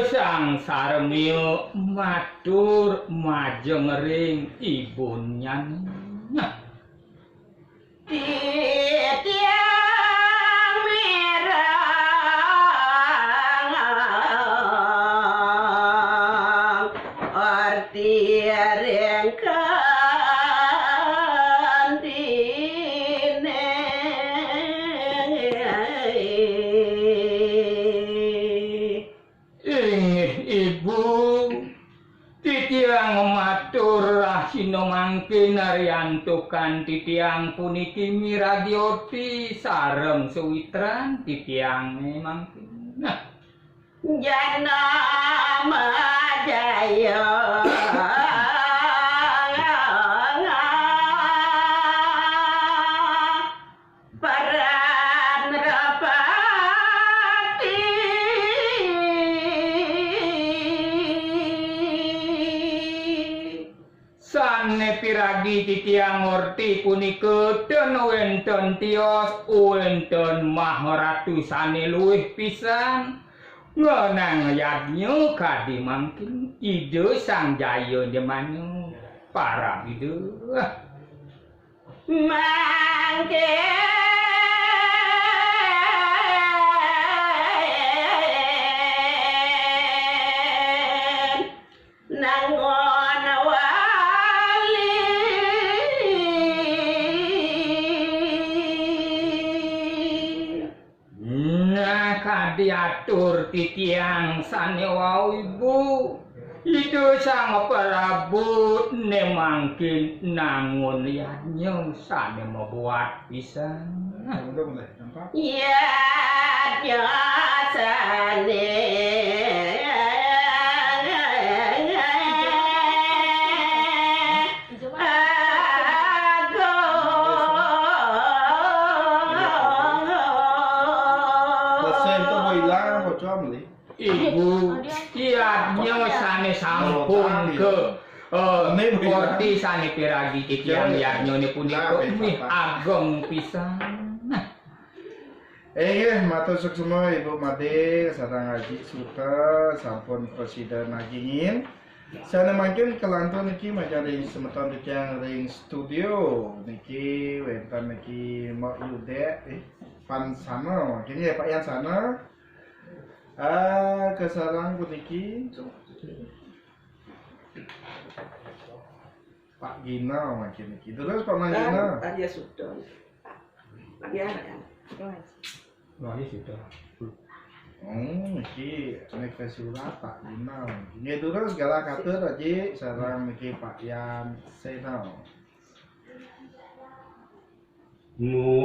sang saremio matur majeng ring ibunnya. Tiang merang arti rengkan dine Ibu titiang matur rasina mangke naryantukan titiang puniki miradioti sareng suwitran titiang mangke. Jana Majaya Paran Rapati Sane piragi titiang orti punika den wonten tiyos wonten Maharatu sane luwih pisan ngenang yadnya kadi mangkin ide sang jaya demanyo para bidu mangke nangon wali nah kadiatur titiang sane wau ibu itu sang Prabu nemangkin nangun liatnya sane membuat pisan ya biasane Ibu tiadnya sane sampun ke Korti sane piragi titiang liatnya ini punika ageng pisan. Matur semua Ibu Made sareng Haji Suta sampun presiden ngajingin. Sana mungkin kelantun niki majari semeton titiang ring studio niki wonten niki Mak Yude pan sana mungkin ya Pak Yan sana. Kesarang puniki Pak Gina mungkin niki. Terus Pak Gina. Tadi sudah. Lagi ada kan? Lagi sudah. Niki nek surat Pak Gina. Nggih terus segala katur aja sareng niki Pak Yan Seno.